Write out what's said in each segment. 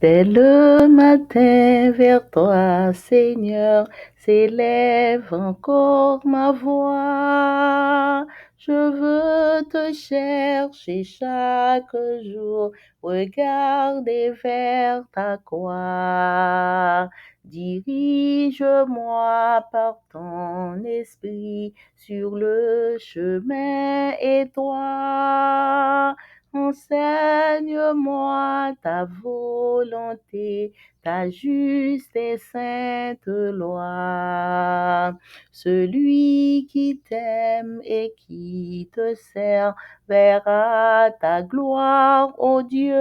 Dès le matin vers toi, Seigneur, s'élève encore ma voix. Je veux te chercher chaque jour, regarder vers ta croix. Dirige-moi par ton esprit sur le chemin étroit. Enseigne-moi ta volonté, ta juste et sainte loi. Celui qui t'aime et qui te sert verra ta gloire, ô Dieu.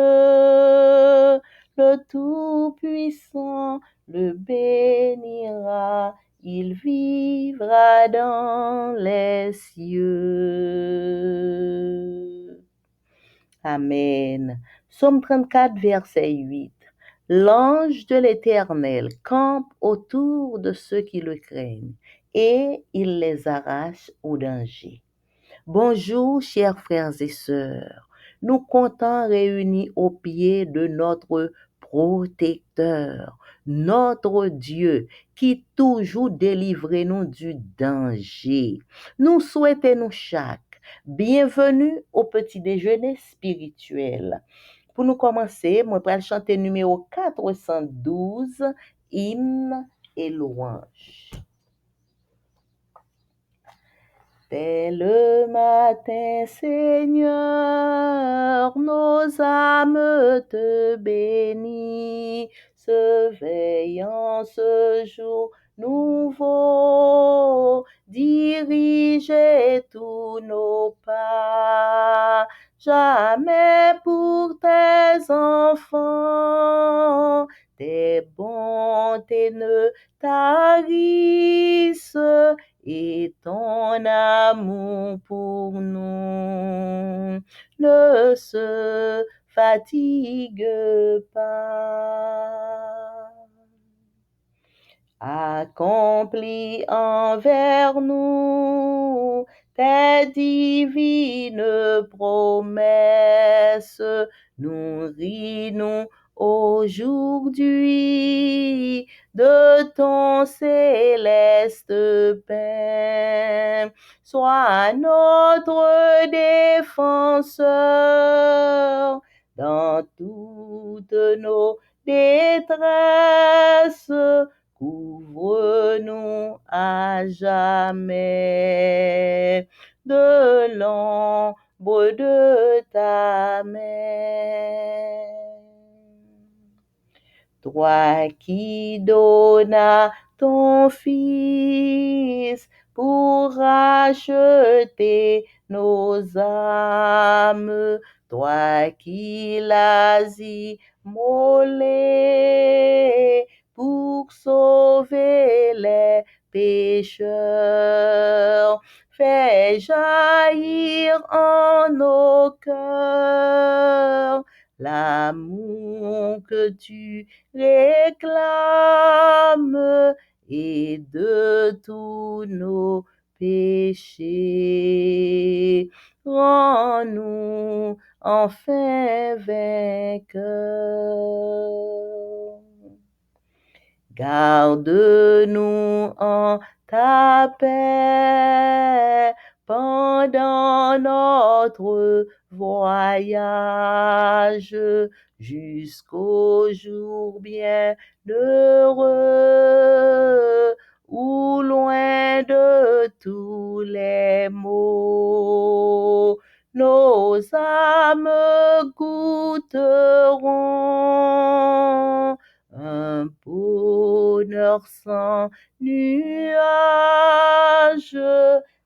Le Tout-Puissant le bénira, il vivra dans les cieux. Amen. Psaume 34, verset 8. L'ange de l'Éternel campe autour de ceux qui le craignent et il les arrache au danger. Bonjour, chers frères et sœurs. Nous comptons réunis au pied de notre protecteur, notre Dieu, qui toujours délivre nous du danger. Nous souhaitons chaque bienvenue au petit déjeuner spirituel. Pour nous commencer, moi vais chanter numéro 412, hymne et louange. Dès le matin, Seigneur, nos âmes te bénissent, veillant ce jour nouveau, dirigez tous nos pas, jamais pour tes enfants, tes bontés ne tarissent, et ton amour pour nous ne se fatigue pas. Accomplis envers nous tes divines promesses, nourris-nous aujourd'hui de ton céleste pain. Sois notre défenseur dans toutes nos détresses. Couvre-nous à jamais de l'ombre de ta main. Toi qui donnas ton Fils pour racheter nos âmes, toi qui l'as immolé pour sauver les pécheurs, fais jaillir en nos cœurs l'amour que tu réclames et de tous nos péchés. Rends-nous enfin vainqueurs. Garde-nous en ta paix pendant notre voyage jusqu'au jour bien heureux où loin de tous les maux nos âmes goûteront un bonheur sans nuage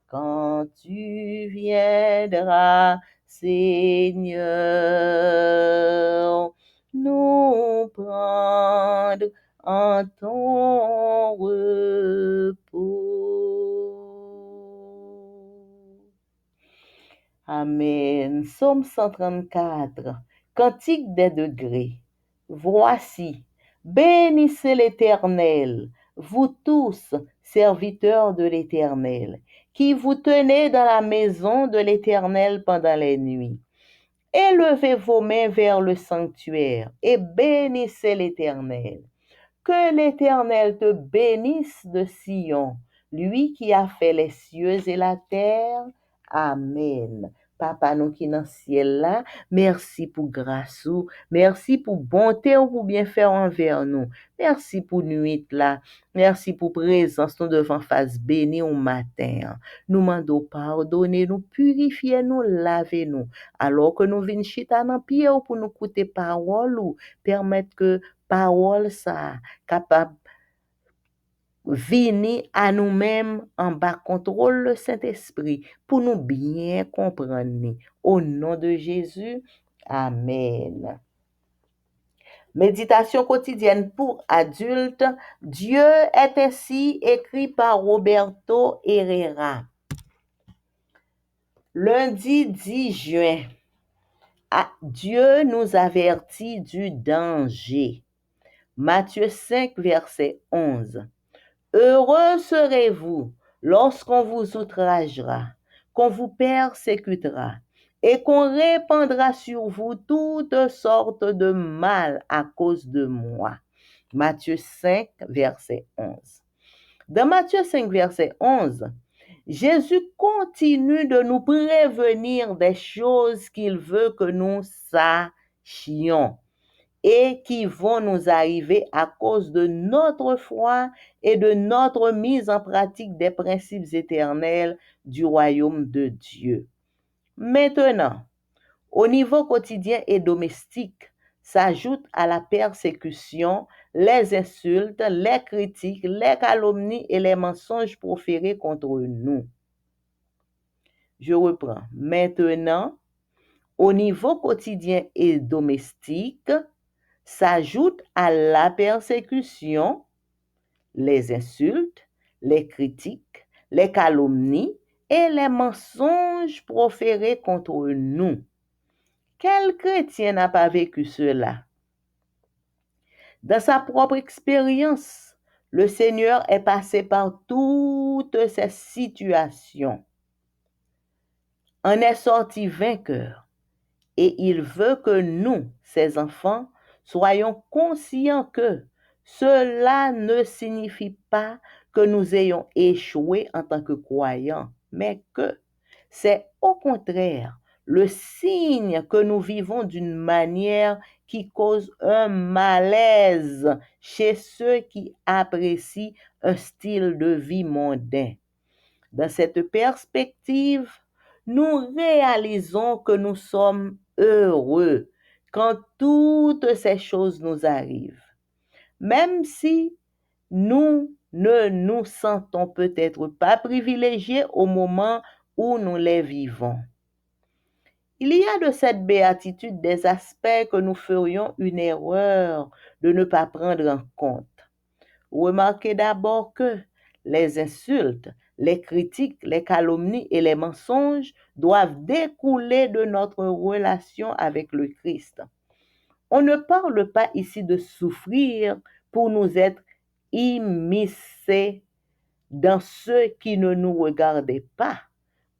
quand tu viendras, Seigneur, nous prendre en ton repos. Amen. Psaume 134. Cantique des degrés. Voici, bénissez l'Éternel, vous tous, serviteurs de l'Éternel, qui vous tenez dans la maison de l'Éternel pendant les nuits. Élevez vos mains vers le sanctuaire et bénissez l'Éternel. Que l'Éternel te bénisse de Sion, lui qui a fait les cieux et la terre. Amen. Papa nous qui dans le ciel là, merci pour grâce ou, merci pour bonté ou pour bien faire envers nous. Merci pour nuit là, merci pour présence nous devant face béni au matin. Nous mandons pardonner, nous purifier, nous laver nous. Alors que nous venons chita dans pied pour nous écouter parole ou permettre que parole ça capable venir à nous-mêmes en bas contrôle le Saint-Esprit pour nous bien comprendre. Au nom de Jésus, Amen. Méditation quotidienne pour adultes. Dieu est ainsi écrit par Roberto Herrera. Lundi 10 juin. Dieu nous avertit du danger. Matthieu 5, verset 11. Heureux serez-vous lorsqu'on vous outragera, qu'on vous persécutera et qu'on répandra sur vous toutes sortes de mal à cause de moi. Matthieu 5, verset 11. Dans Matthieu 5, verset 11, Jésus continue de nous prévenir des choses qu'il veut que nous sachions et qui vont nous arriver à cause de notre foi et de notre mise en pratique des principes éternels du royaume de Dieu. Maintenant, au niveau quotidien et domestique, s'ajoutent à la persécution les insultes, les critiques, les calomnies et les mensonges proférés contre nous. Je reprends. Maintenant, au niveau quotidien et domestique, s'ajoutent à la persécution les insultes, les critiques, les calomnies et les mensonges proférés contre nous. Quel chrétien n'a pas vécu cela? Dans sa propre expérience, le Seigneur est passé par toutes ces situations. En est sorti vainqueur. Et il veut que nous, ses enfants, soyons conscients que cela ne signifie pas que nous ayons échoué en tant que croyants, mais que c'est au contraire le signe que nous vivons d'une manière qui cause un malaise chez ceux qui apprécient un style de vie mondain. Dans cette perspective, nous réalisons que nous sommes heureux quand toutes ces choses nous arrivent. Même si nous ne nous sentons peut-être pas privilégiés au moment où nous les vivons. Il y a de cette béatitude des aspects que nous ferions une erreur de ne pas prendre en compte. Remarquez d'abord que les insultes, les critiques, les calomnies et les mensonges doivent découler de notre relation avec le Christ. On ne parle pas ici de souffrir pour nous être immiscés dans ce qui ne nous regardait pas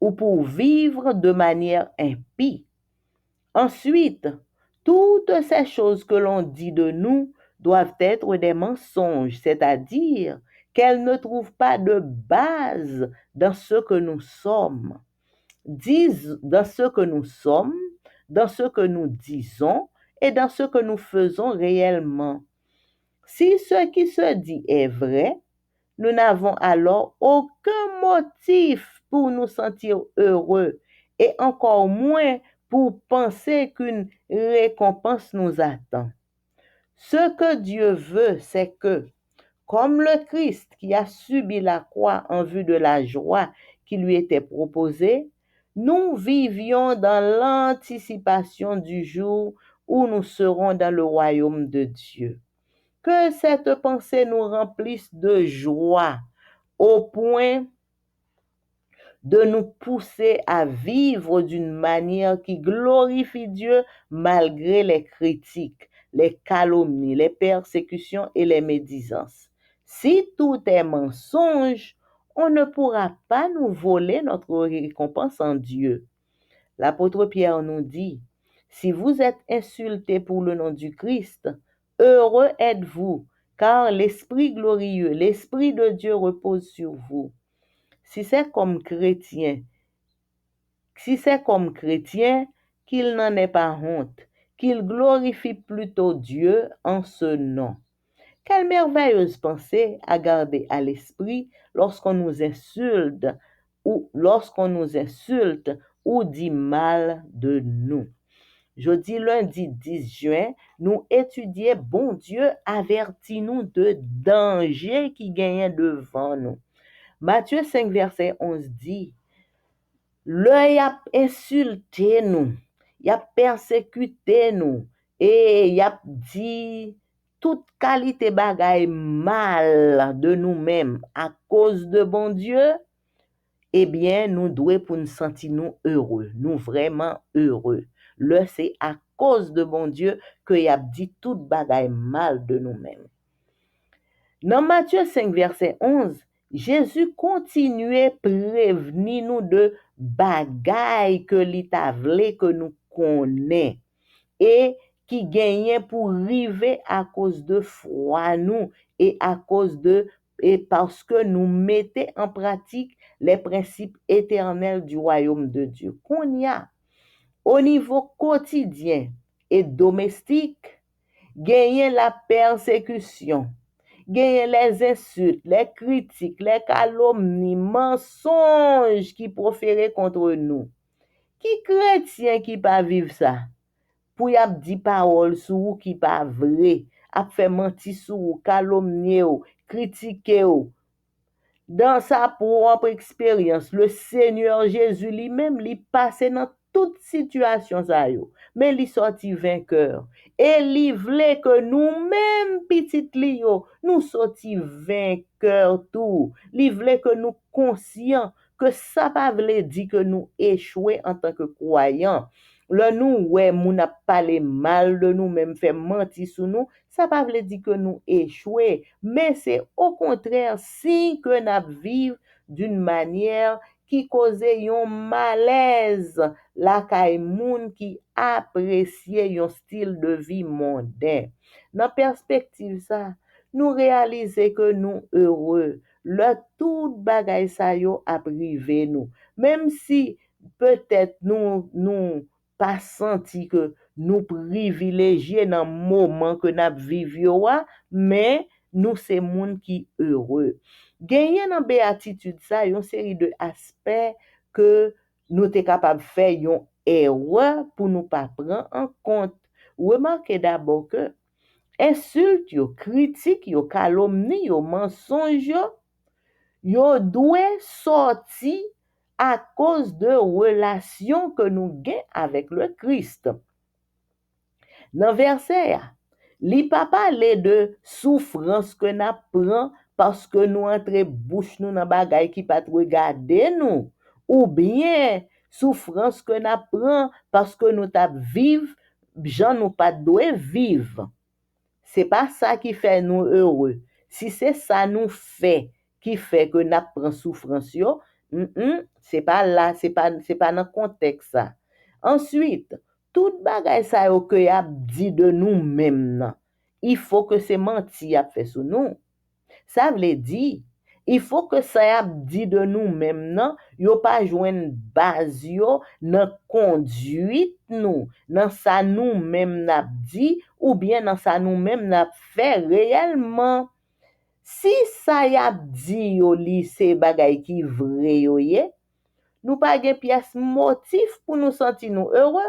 ou pour vivre de manière impie. Ensuite, toutes ces choses que l'on dit de nous doivent être des mensonges, c'est-à-dire qu'elles ne trouvent pas de base dans ce que nous sommes. Dans ce que nous sommes, dans ce que nous disons et dans ce que nous faisons réellement. Si ce qui se dit est vrai, nous n'avons alors aucun motif pour nous sentir heureux et encore moins pour penser qu'une récompense nous attend. Ce que Dieu veut, c'est que, comme le Christ qui a subi la croix en vue de la joie qui lui était proposée, nous vivions dans l'anticipation du jour où nous serons dans le royaume de Dieu. Que cette pensée nous remplisse de joie au point de nous pousser à vivre d'une manière qui glorifie Dieu malgré les critiques, les calomnies, les persécutions et les médisances. Si tout est mensonge, on ne pourra pas nous voler notre récompense en Dieu. L'apôtre Pierre nous dit, Si vous êtes insultés pour le nom du Christ, heureux êtes-vous, car l'Esprit glorieux, l'Esprit de Dieu repose sur vous. Si c'est comme chrétien, qu'il n'en ait pas honte, qu'il glorifie plutôt Dieu en ce nom. Quelle merveilleuse pensée à garder à l'esprit lorsqu'on nous insulte ou dit mal de nous. Jeudi lundi 10 juin, nous étudions bon Dieu avertit-nous de danger qui gagne devant nous. Matthieu 5, verset 11 dit, l'œil a insulté nous, il a persécuté nous, et il a dit toute qualité bagaille mal de nous-mêmes à cause de bon Dieu, eh bien, nous devons pour nous sentir nous heureux, nous vraiment heureux. Le c'est à cause de bon Dieu que y a dit toute bagaille mal de nous-mêmes. Dans Matthieu 5, verset 11, Jésus continuait prévenir nous de bagaille que l'État voulait que nous connaissons et qui gagnait pour arriver à cause de foi nous et parce que nous mettons en pratique les principes éternels du royaume de Dieu. Qu'on y a au niveau quotidien et domestique, gagner la persécution, gagner les insultes, les critiques, les calomnies, mensonges qui proférés contre nous. Qui chrétien qui pas vivre ça? Pour y ap di parole sur ou qui pas vrai, ap fait mentir sur ou, calomnier ou, critiquer ou. Dans sa propre expérience, le Seigneur Jésus lui-même lui passé dans toute situation ça yo, mais lui sorti vainqueur. Et lui voulait que nous-mêmes petit li yo, nous sorti vainqueur tout. Lui voulait que nous conscients que ça pas veut dire que nous échouer en tant que croyants. Le nous ouais moun a parlé mal de nous même fait mentir sur nous, ça pas veut dire que nous échouer, mais c'est au contraire si que nous vivons d'une manière qui cause un malaise la kay moun qui apprécie un style de vie mondain. Dans perspective ça, nous réaliser que nous heureux, le tout bagay sa yo a privé nous, même si peut-être nous pas senti que nous privilégiés dans le moment que nous vivons, mais nous c'est moun qui heureux. Gagner dans béatitude ça, une série de aspects que nous sommes capables de faire une erreur pour nous pas prendre en compte. Remarquez d'abord que insulte, critique, calomnie, mensonge, yo doit sortir à cause de relations que nous gagnons avec le Christ. Dans verset, li pa parler de souffrance que nous prend parce que nous entre bouche nous dans bagay qui pas regarder nous, ou bien souffrance que nous prend parce que nous t'a vivre gens nous pas doit vivre. C'est pas ça qui fait nous heureux. Si c'est ça nous fait qui fait que nous prend souffrance yo, c'est pas là, c'est pas dans contexte ça. Ensuite, tout bagay sa yo que y a dit de nous-mêmes nan, il faut que c'est menti a fait sur nous. Ça veut dire il faut que ça y a dit de nous-mêmes nan, yo pas joindre base yo dans conduite nous, dans ça nous-mêmes n'a dit ou bien dans ça nous-mêmes n'a fait réellement. Si ça y a dit yo li c'est bagay qui vrai yo ye, nous pas gen pièce motif pour nous sentir nous heureux.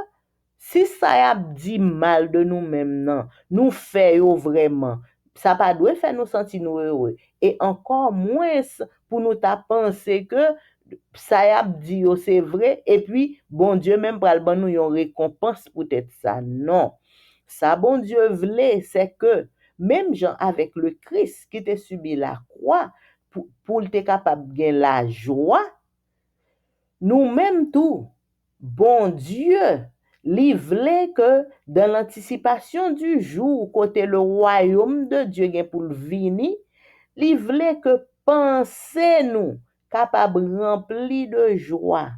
Si ça y a dit mal de nous-mêmes non, nous fait yo vraiment, ça pas doit faire nous sentir nous heureux et encore moins pour nous ta penser que ça y a dit yo c'est vrai et puis bon Dieu même pral ban nous yon récompense peut-être ça. Non. Ça bon Dieu voulait c'est que même gens avec le Christ qui t'a subi la croix pour te capable de gagner la joie, nous-mêmes tout, bon Dieu, li vle que dans l'anticipation du jour côté le royaume de Dieu gen pour vini, li vle que penser nous capable rempli de joie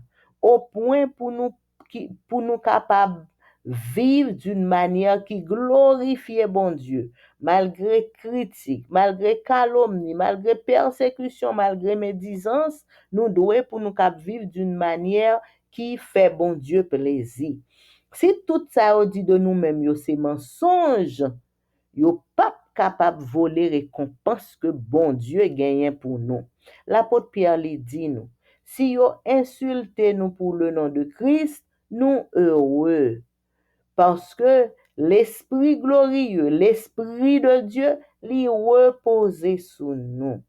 au point pour nous capable vivre d'une manière qui glorifiait bon Dieu, malgré critiques, malgré calomnie, malgré persécution, malgré médisance, nous devons pour nous vivre d'une manière qui fait bon Dieu plaisir. Si tout ça on dit de nous-mêmes, c'est mensonge, yo pas capable de voler récompense que bon Dieu gagne pour nous. L'apôtre Pierre lui dit nous, si yo insulté nous pour le nom de Christ, nous heureux. Parce que l'Esprit glorieux, l'Esprit de Dieu, lui repose sur nous.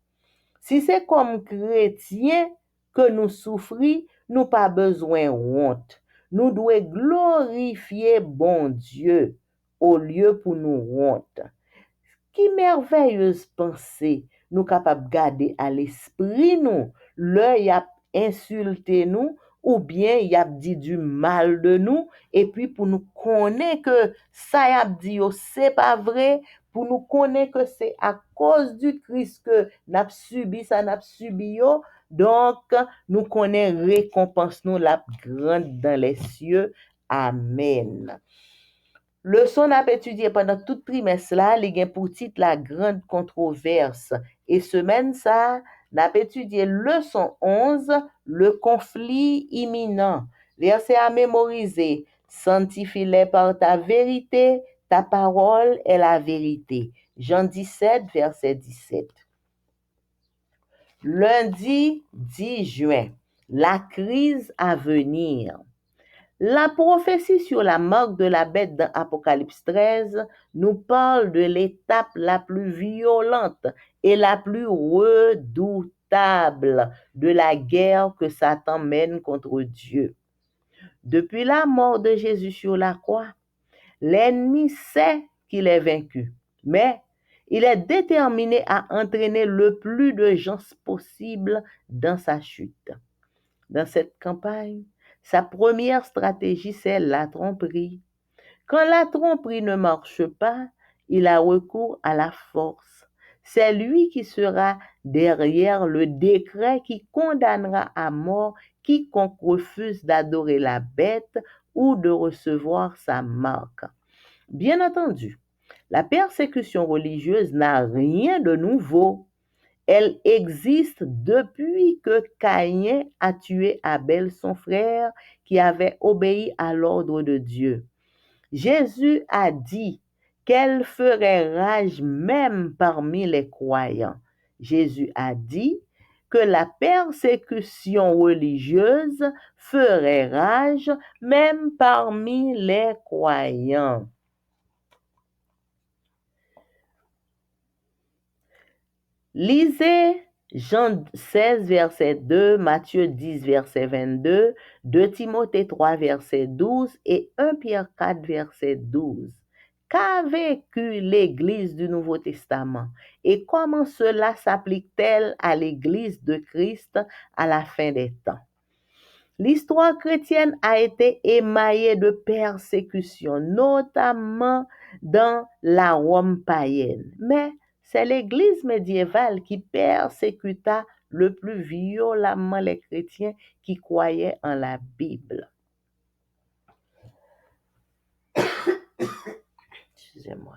Si c'est comme chrétiens que nous souffrons, nous pas besoin honte. Nous devons glorifier bon Dieu au lieu pour nous honte. Qui merveilleuse pensée nous capables de garder à l'esprit nous, l'œil a insulté nous ou bien il a dit du mal de nous et puis pour nous connaître que ça y a dit c'est pas vrai, pour nous connaître que c'est à cause du Christ que n'a subi ça n'a subi yo, donc nous connaît récompense nous la grande dans les cieux. Amen. Leçon n'a étudié pendant tout trimestre là, il y a pour titre la grande controverse. Et semaine ça, n'a étudié leçon 11, le conflit imminent. Verset à mémoriser. Sanctifie-les par ta vérité, ta parole est la vérité. Jean 17, verset 17. Lundi 10 juin, la crise à venir. La prophétie sur la marque de la bête dans Apocalypse 13 nous parle de l'étape la plus violente et la plus redoutable de la guerre que Satan mène contre Dieu. Depuis la mort de Jésus sur la croix, l'ennemi sait qu'il est vaincu, mais il est déterminé à entraîner le plus de gens possible dans sa chute. Dans cette campagne, sa première stratégie, c'est la tromperie. Quand la tromperie ne marche pas, il a recours à la force. C'est lui qui sera derrière le décret qui condamnera à mort quiconque refuse d'adorer la bête ou de recevoir sa marque. Bien entendu, la persécution religieuse n'a rien de nouveau. Elle existe depuis que Caïn a tué Abel, son frère, qui avait obéi à l'ordre de Dieu. Jésus a dit qu'elle ferait rage même parmi les croyants. Jésus a dit que la persécution religieuse ferait rage même parmi les croyants. Lisez Jean 16, verset 2, Matthieu 10, verset 22, 2 Timothée 3, verset 12 et 1 Pierre 4, verset 12. Qu'a vécu l'Église du Nouveau Testament et comment cela s'applique-t-elle à l'Église de Christ à la fin des temps? L'histoire chrétienne a été émaillée de persécutions, notamment dans la Rome païenne. Mais c'est l'Église médiévale qui persécuta le plus violemment les chrétiens qui croyaient en la Bible. Excusez-moi.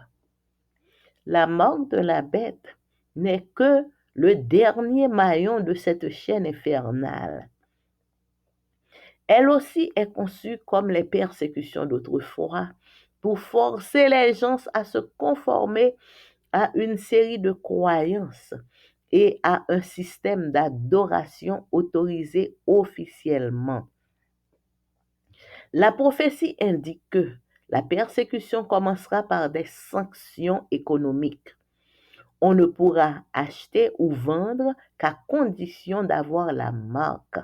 La marque de la bête n'est que le dernier maillon de cette chaîne infernale. Elle aussi est conçue comme les persécutions d'autrefois pour forcer les gens à se conformer à une série de croyances et à un système d'adoration autorisé officiellement. La prophétie indique que la persécution commencera par des sanctions économiques. On ne pourra acheter ou vendre qu'à condition d'avoir la marque.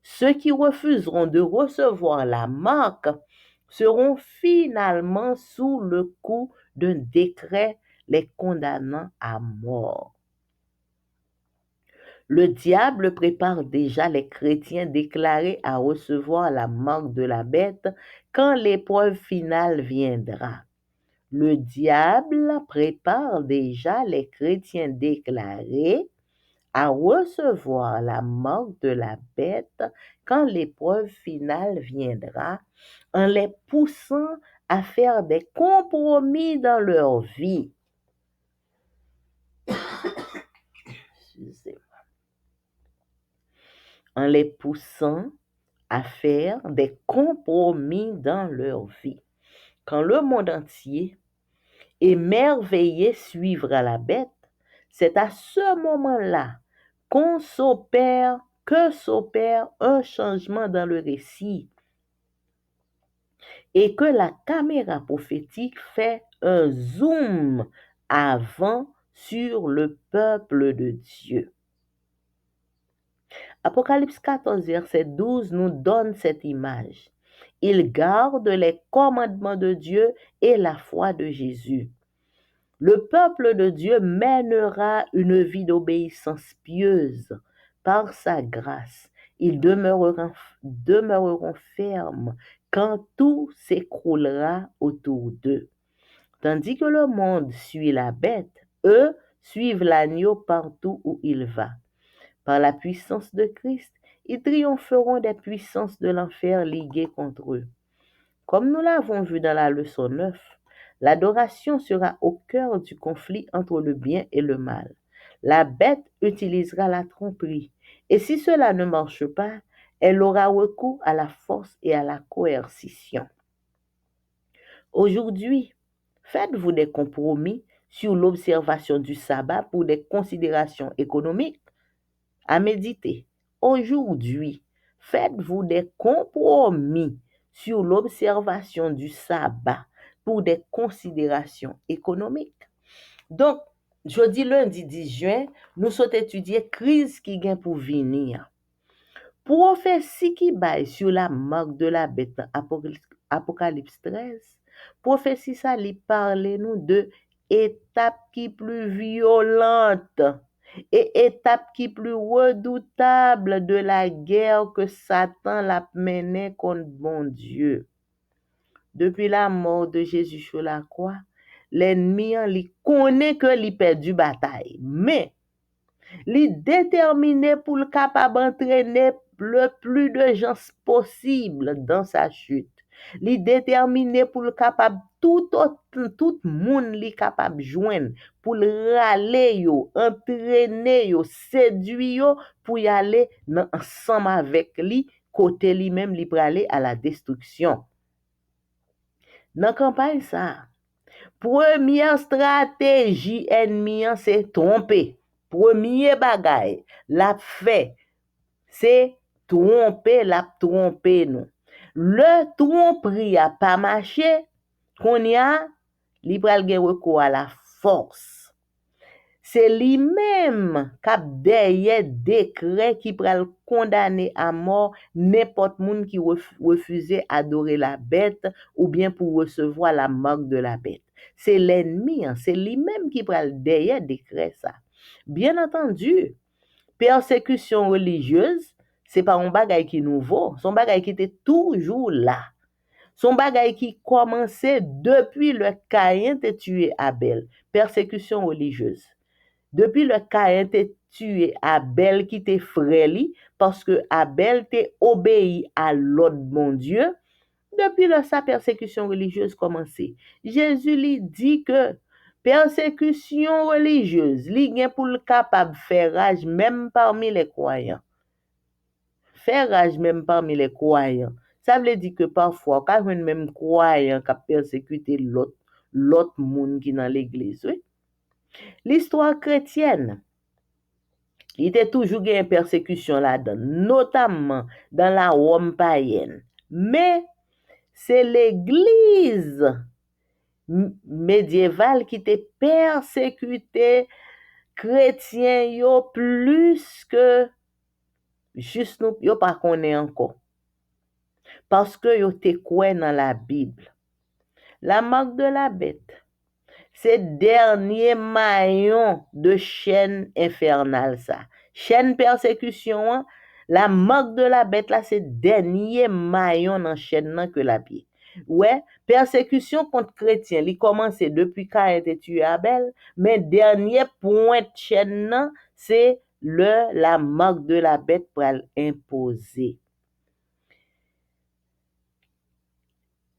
Ceux qui refuseront de recevoir la marque seront finalement sous le coup d'un décret les condamnant à mort. Le diable prépare déjà les chrétiens déclarés à recevoir la marque de la bête quand l'épreuve finale viendra. Le diable prépare déjà les chrétiens déclarés à recevoir la marque de la bête quand l'épreuve finale viendra, en les poussant à faire des compromis dans leur vie. En les poussant à faire des compromis dans leur vie. Quand le monde entier, émerveillé, suivra la bête, c'est à ce moment-là que s'opère un changement dans le récit et que la caméra prophétique fait un zoom avant sur le peuple de Dieu. Apocalypse 14, verset 12 nous donne cette image. Ils gardent les commandements de Dieu et la foi de Jésus. Le peuple de Dieu mènera une vie d'obéissance pieuse par sa grâce. Ils demeureront fermes quand tout s'écroulera autour d'eux. Tandis que le monde suit la bête, eux suivent l'agneau partout où il va. Par la puissance de Christ, ils triompheront des puissances de l'enfer liguées contre eux. Comme nous l'avons vu dans la leçon 9, l'adoration sera au cœur du conflit entre le bien et le mal. La bête utilisera la tromperie, et si cela ne marche pas, elle aura recours à la force et à la coercition. Aujourd'hui, faites-vous des compromis sur l'observation du sabbat pour des considérations économiques? À méditer. Aujourd'hui, faites-vous des compromis sur l'observation du sabbat pour des considérations économiques. Donc, jeudi, lundi 10 juin, nous sommes étudier crise qui vient pour venir. Prophétie qui baille sur la marque de la bête dans Apocalypse 13. Prophétie ça lui parle nous de étape qui plus violente et étape qui plus redoutable de la guerre que Satan l'a menée contre bon Dieu. Depuis la mort de Jésus sur la croix, l'ennemi il connaît que il perdu bataille, mais il déterminé pour le capable entraîner le plus de gens possible dans sa chute. Il déterminé pour le capable tout monde li capable joindre pour le râler yo, entraîner yo, séduire yo pour y aller ensemble avec lui côté lui même li pour aller à la destruction. Dans campagne ça, première stratégie ennemi c'est tromper. Premier bagay la fait c'est tromper nous. Le tromperie a pas marché, qu'on y a li pral gen recours à la force. C'est lui-même k'ap derrière décret qui pral condamner à mort n'importe monde qui refusait adorer la bête ou bien pour recevoir la marque de la bête. C'est l'ennemi, c'est lui-même qui pral derrière décret ça. Bien entendu, persécution religieuse, c'est pas un bagay qui nouveau, son bagay qui était toujours là. Son bagay qui commençait depuis le Caïn te tué Abel, persécution religieuse. Depuis le Caïn te tué Abel qui te frère parce que Abel te obéi à l'autre bon Dieu, depuis sa persécution religieuse commencé. Jésus lui dit que persécution religieuse, li gen pour le capable faire rage même parmi les croyants. Faire rage même parmi les croyants. Ça veut dire que parfois, quand un même croyant qui a persécuté l'autre monde qui dans l'église, oui. L'histoire chrétienne, il était toujours une persécution là-dedans, notamment dans la Rome païenne. Mais c'est l'église médiévale qui était persécuté chrétien yo plus que juste nous yo pas connaît encore parce que yo te croit dans la Bible. La marque de la bête, c'est dernier maillon de chaîne infernale ça. Chaîne persécution, la marque de la bête là, c'est dernier maillon dans chaîne que la pied. Ouais, persécution contre chrétien, il commence depuis Caïn était tué Abel, mais dernier point de chaîne c'est la marque de la bête pour l'imposer.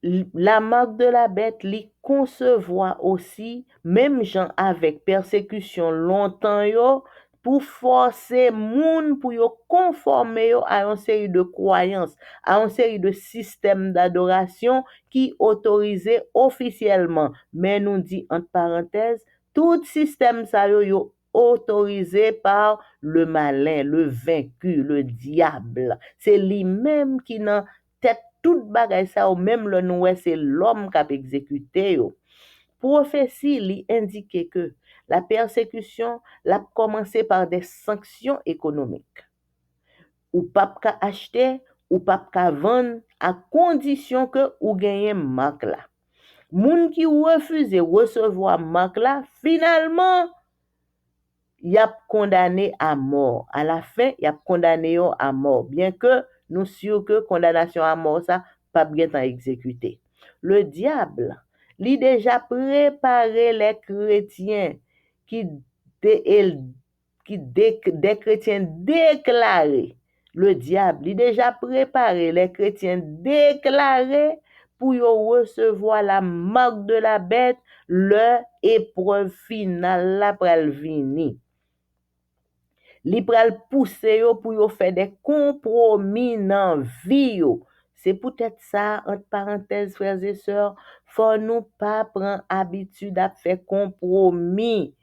la marque de la bête li concevoir aussi, même gens avec persécution longtemps yo, pour forcer moun pour yo conformer yo à une série de croyances, à une série de systèmes d'adoration qui autorisés officiellement. Mais nous dit entre parenthèses, tout système ça yo autorisé par le malin, le vaincu, le diable. C'est lui-même qui n'a tête tout bagay ça ou même le nou c'est l'homme qui a exécuté yo. Prophétie li indique que la persécution l'a commencé par des sanctions économiques. Ou pas ka acheter, ou pas ka vendre à condition que ou gagne marque là. Moun qui refuse recevoir marque là, finalement y a condamné à mort. À la fin, y a condamné à mort. Bien que nous sûr que condamnation à mort, ça, pas bien exécuté. Le diable, lui déjà préparé les chrétiens qui, des chrétiens déclarés. Le diable, il déjà préparé les chrétiens déclarés pour recevoir la marque de la bête, leur épreuve finale là pour venir. Li pral pousse yo pour yo faire des compromis dans vie yo. C'est peut-être ça, entre parenthèses, frères et sœurs, faut nous pas prendre habitude à faire compromis.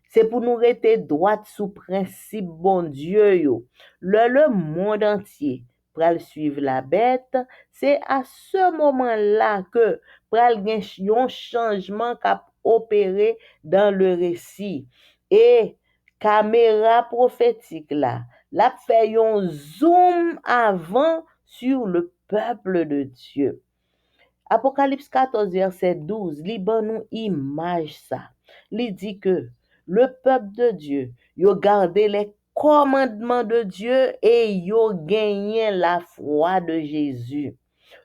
C'est pour nous rester droite sous principe bon Dieu yo. Le monde entier pral suivre la bête, c'est à ce moment-là que pral gen yon changement qu'a opéré dans le récit. Et caméra prophétique là, l'a fait un zoom avant sur le peuple de Dieu. Apocalypse 14, verset 12, li ban nou image ça. Li dit que le peuple de Dieu, yo gardé les commandements de Dieu et yo gagné la foi de Jésus.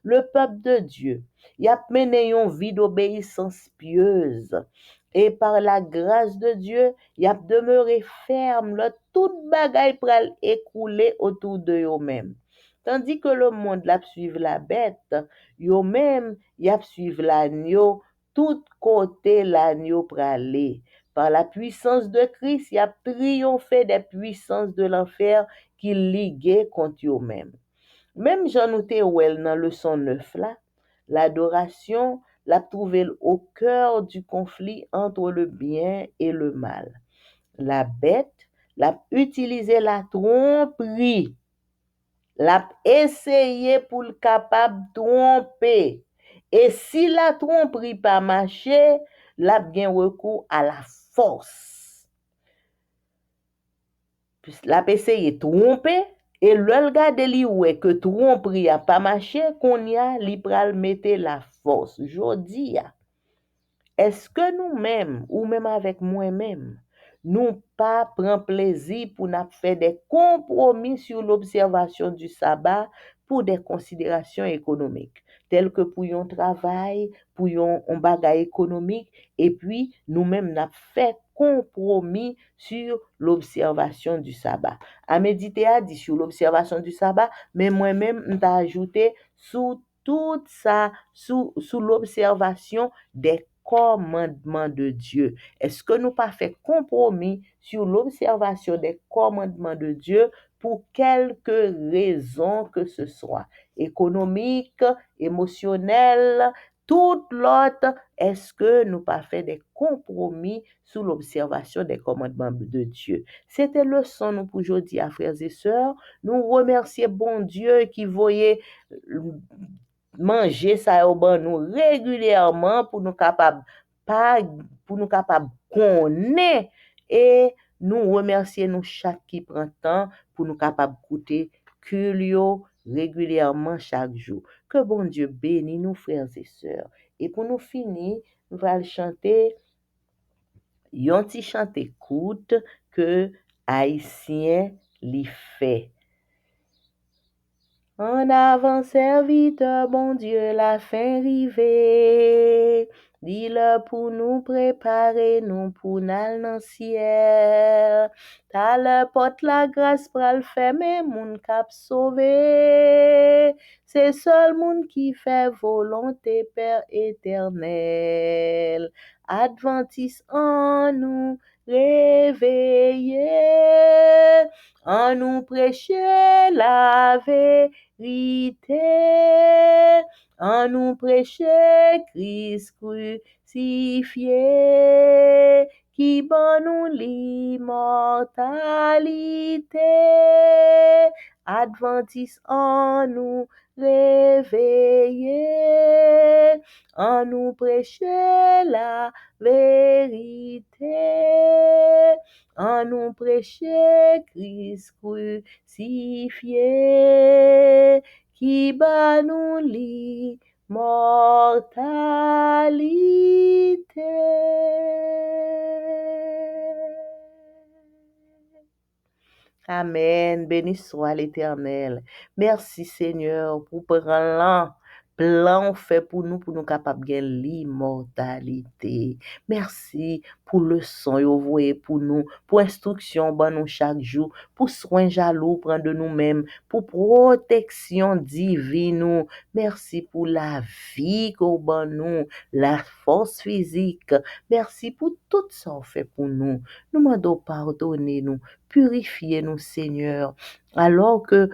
Le peuple de Dieu, y a mené une vie d'obéissance pieuse. Et par la grâce de Dieu, y a demeuré ferme, là, toute bagaille pral écouler autour de eux-mêmes. Tandis que le monde l'a suivre la bête, yo même y a suivre l'agneau, tout côté l'agneau pralé. Par la puissance de Christ, y a triomphé des puissances de l'enfer qui liguaient contre eux-mêmes. Même Jean nous ouel dans leçon 9 là, l'adoration l'a trouvé au cœur du conflit entre le bien et le mal. La bête l'a utilisé la tromperie, l'a essayé pour le capable tromper. Et si la tromperie pas marché, l'a bien recours à la force. Puis l'a essayé tromper. Et le gade li ouais que tromperie a pas marché, qu'on y a li pral mette la force. Jodi a, est-ce que nous-mêmes, ou même avec moi-même, nous pas prend plaisir pour nous faire des compromis sur l'observation du sabbat pour des considérations économiques, telles que pour un travail, pour un bagage économique, et puis nous-mêmes nous fait compromis sur l'observation du sabbat. À méditer a dit sur l'observation du sabbat, mais moi-même m'ta ajouté sous tout ça, sous l'observation des commandements de Dieu. Est-ce que nous pas fait compromis sur l'observation des commandements de Dieu pour quelque raison que ce soit, économique, émotionnelle, toute l'autre, est-ce que nous pas fait des compromis sous l'observation des commandements de Dieu? C'était le son nous pour aujourd'hui, frères et sœurs. Nous remercions bon Dieu qui voyait manger ça au ban nous régulièrement pour nous capable pas pour nous capable connaître et nous remercier nous chaque qui prend temps pour nous capable goûter culio régulièrement chaque jour. Que bon Dieu bénisse nous frères et sœurs. Et pour nous finir, nous allons chanter yon ti chante écoute que haïtien li fait. En avant, serviteur, bon Dieu, la fin rivée. Dis-le pour nous préparer, nous pour n'al dans ciel. Ta le porte la grâce pral fermer, moun kap sauvé. C'est seul moun qui fait volonté, Père éternel. Adventiste en nous réveiller, en nous prêcher la vérité, en nous prêcher Christ crucifié, qui ban nous l'immortalité. Adventiste en nous réveiller, en nous prêcher la vérité, en nous prêcher Christ crucifié, qui bat nous l'immortalité. Amen. Béni soit l'Éternel. Merci Seigneur pour plan fait pour nous capables de l'immortalité. Merci pour leçon yo voyé pour nous, pour instruction ban nous chaque jour, pour soin jaloux prendre de nous-mêmes, pour protection divine nous. Merci pour la vie qu'on ban nous, la force physique. Merci pour tout ça fait pour nous. Nous demandons pardonner nous. Purifiez-nous, Seigneur. Alors que,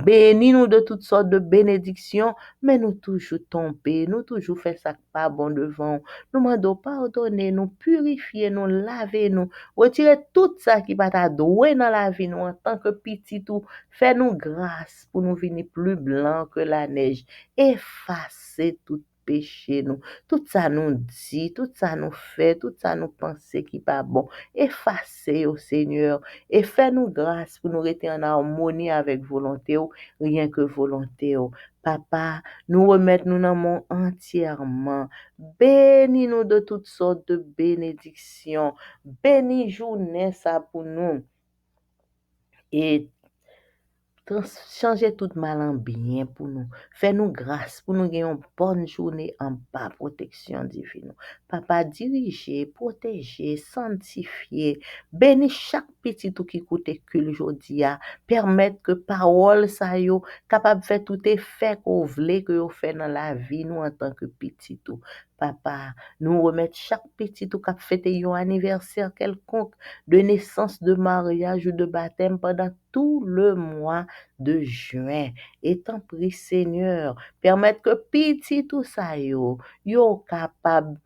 bénis nous de toutes sortes de bénédictions, mais nous toujours tomber, nous toujours faire ça pas bon devant. Nous demandons pardonner, nous purifier, nous laver, nous retirer tout ça qui va t'adouer dans la vie, nous en tant que petit tout. Fais-nous grâce pour nous venir plus blanc que la neige. Effacer tout péché, nous. Tout ça nous dit, tout ça nous fait, tout ça nous pense qui pas bon. Effacez, au Seigneur, et fais-nous grâce pour nous rester en harmonie avec volonté, rien que volonté. Papa, nous remettons nous dans mon entièrement. Bénis-nous de toutes sortes de bénédictions. Bénis journée ça pour nous. Et changer tout mal en bien pour nous. Fais-nous grâce pour nous gagner une bonne journée en bas protection divine. Papa, diriger, protéger, sanctifier, bénis chaque petit tout qui coûte cul aujourd'hui, permettre que parole ça yo capable de faire tout effet qu'on voulait que yo fait dans la vie nous en tant que petit tout. Papa, nous remettre chaque petit tout qui a fêté un anniversaire quelconque de naissance, de mariage ou de baptême pendant tout le mois de juin. Et t'en prie, Seigneur, permettre que petit tout ça yo capable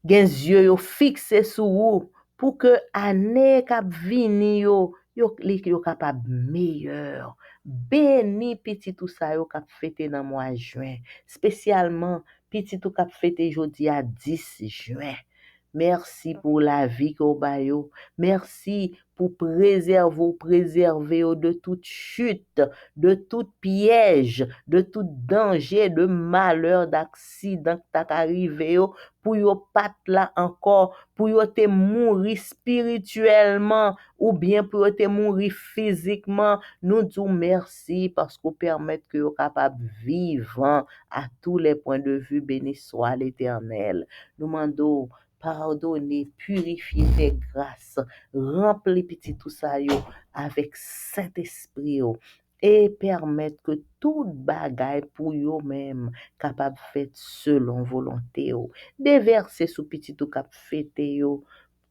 gen yeux yo fixé sur vous pour que année k'ap vini yo capable meilleur. Béni petit tout ça yo k'ap fêté dans mois juin, spécialement petit tout k'ap fêté jodi à 10 juin. Merci pour la vie qu'on ba yo. Merci pour préserver de toute chute, de tout piège, de tout danger, de malheur, d'accident qui t'a arrivé yo, pour yo pas là encore, pour yo te mourir spirituellement ou bien pour yo te mourir physiquement. Nous disons merci parce qu'on permet que yo capable vivre à tous les points de vue. Béni soit l'Éternel. Nous demandons pardonner, purifier tes grâces, remplir petit tout ça yo avec Saint-Esprit yo, et permettre que toute bagaille pour yo même capable fait selon volonté yo. Déverser sous petit tout cap fêté yo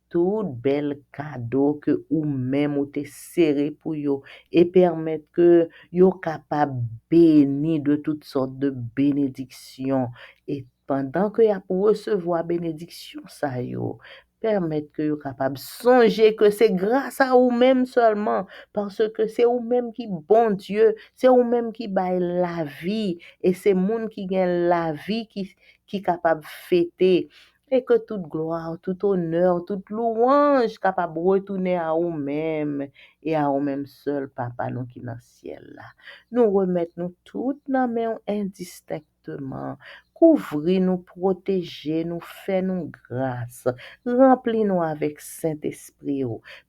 tout bel cadeau que ou même ou te serré pour yo, et permettre que yo capable béni de toutes sortes de bénédictions, et pendant que y a pour recevoir bénédiction ça yo, permettre que yo capable songer que c'est grâce à ou même seulement, parce que c'est ou même qui bon Dieu, c'est ou même qui baille la vie, et c'est moun qui gagne la vie qui capable fêter, et que toute gloire, tout honneur, toute louange capable retourner à vous-même et à vous-même seul, Papa, nous qui dans le ciel là. Nous remettons toutes nos mains indistinctement Couvris-nous, protégez-nous, fais-nous grâce. Remplis-nous avec Saint-Esprit.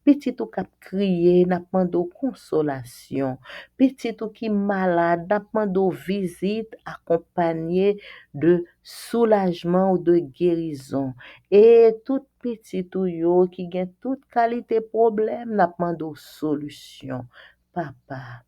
Petit ou qui crié, n'a pas de consolation. Petit ou qui malade, n'a pas de visite accompagnée de soulagement ou de guérison. Et tout petit ou yo qui gagne toute qualité problème, n'a pas de solution. Papa,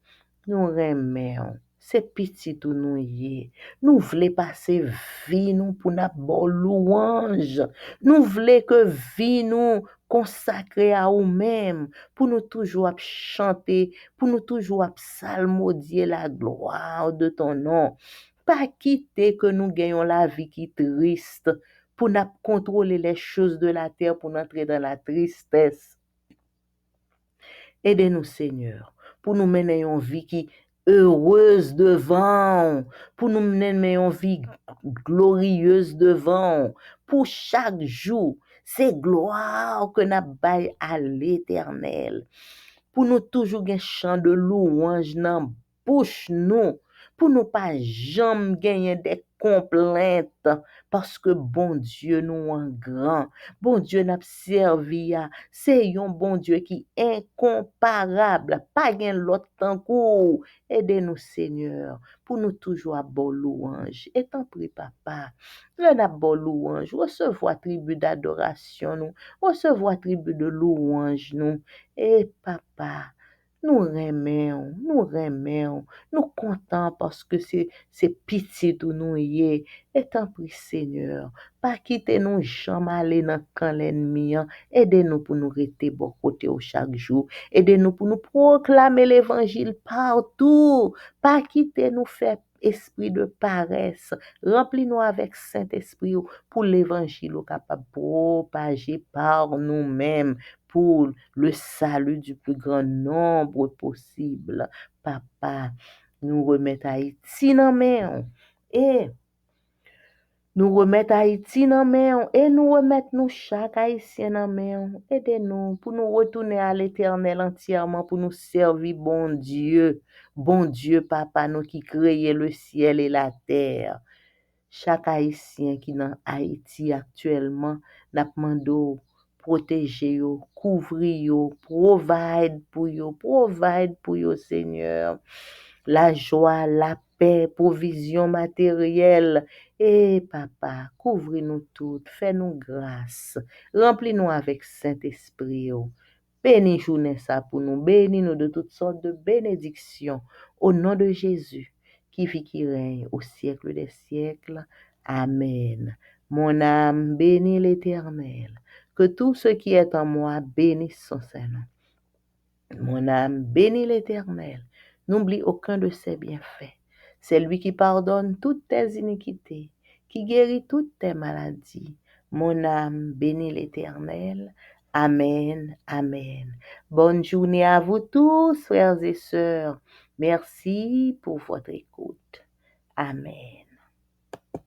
nous remercions. C'est petit ou nous y. Nous voulons passer vie nous pour notre bonne louange. Nous voulons que vie nous consacrée à nous-mêmes, pour nous toujours chanter, pour nous toujours psalmodier la gloire de ton nom. Pas quitter que nous gagnons la vie qui est triste, pour nous contrôler les choses de la terre, pour entrer dans la tristesse. Aidez-nous, Seigneur, pour nous mener une vie qui heureuse devant, pour nous mener une vie glorieuse devant, pour chaque jour, c'est gloire que nous bail à l'Éternel. Pour nous toujours un chant de louange dans bouche nous, pour nous pas jamais gagner des complaintes, parce que bon Dieu nous en grand, bon Dieu n'a servi à, c'est un bon Dieu qui est incomparable, pas gain l'autre temps court. Aidez-nous Seigneur, pour nous toujours à bon louange. Et t'en prie papa, le n'a bon louange, recevoir tribu d'adoration nous, recevoir tribu de louange nous. Et papa, nous remercions, nous contents parce que c'est pitié tout nous y est. Et tant pis Seigneur, pas quitter nous jamais aller dans camp l'ennemi. Aidez-nous pour nous rester bon côté au chaque jour. Aidez-nous pour nous proclamer l'évangile partout. Pas quitter nous faire esprit de paresse. Remplis-nous avec Saint-Esprit pour l'évangile capable de propager par nous-mêmes pour le salut du plus grand nombre possible. Papa, nous remettons Haïti dans main et nous remettons Haïti dans main et nous remettons nous chaque Haïtien dans main. Aidez-nous pour nous retourner à l'Éternel entièrement pour nous servir bon Dieu. Bon Dieu, Papa, nous qui créons le ciel et la terre. Chaque Haïtien qui est dans Haïti actuellement, n'a demandé protéger yo, couvrir yo, provide pour yo, Seigneur. La joie, la paix, provision matérielle. Et papa, couvre-nous toutes, fais-nous grâce. Remplis-nous avec Saint-Esprit. Bénis journée ça pour nous, bénis-nous de toutes sortes de bénédictions. Au nom de Jésus, qui vit, qui règne au siècle des siècles. Amen. Mon âme bénit l'Éternel. Que tout ce qui est en moi bénisse son Saint-Nom. Mon âme bénit l'Éternel. N'oublie aucun de ses bienfaits. C'est lui qui pardonne toutes tes iniquités, qui guérit toutes tes maladies. Mon âme bénit l'Éternel. Amen, amen. Bonne journée à vous tous, frères et sœurs. Merci pour votre écoute. Amen.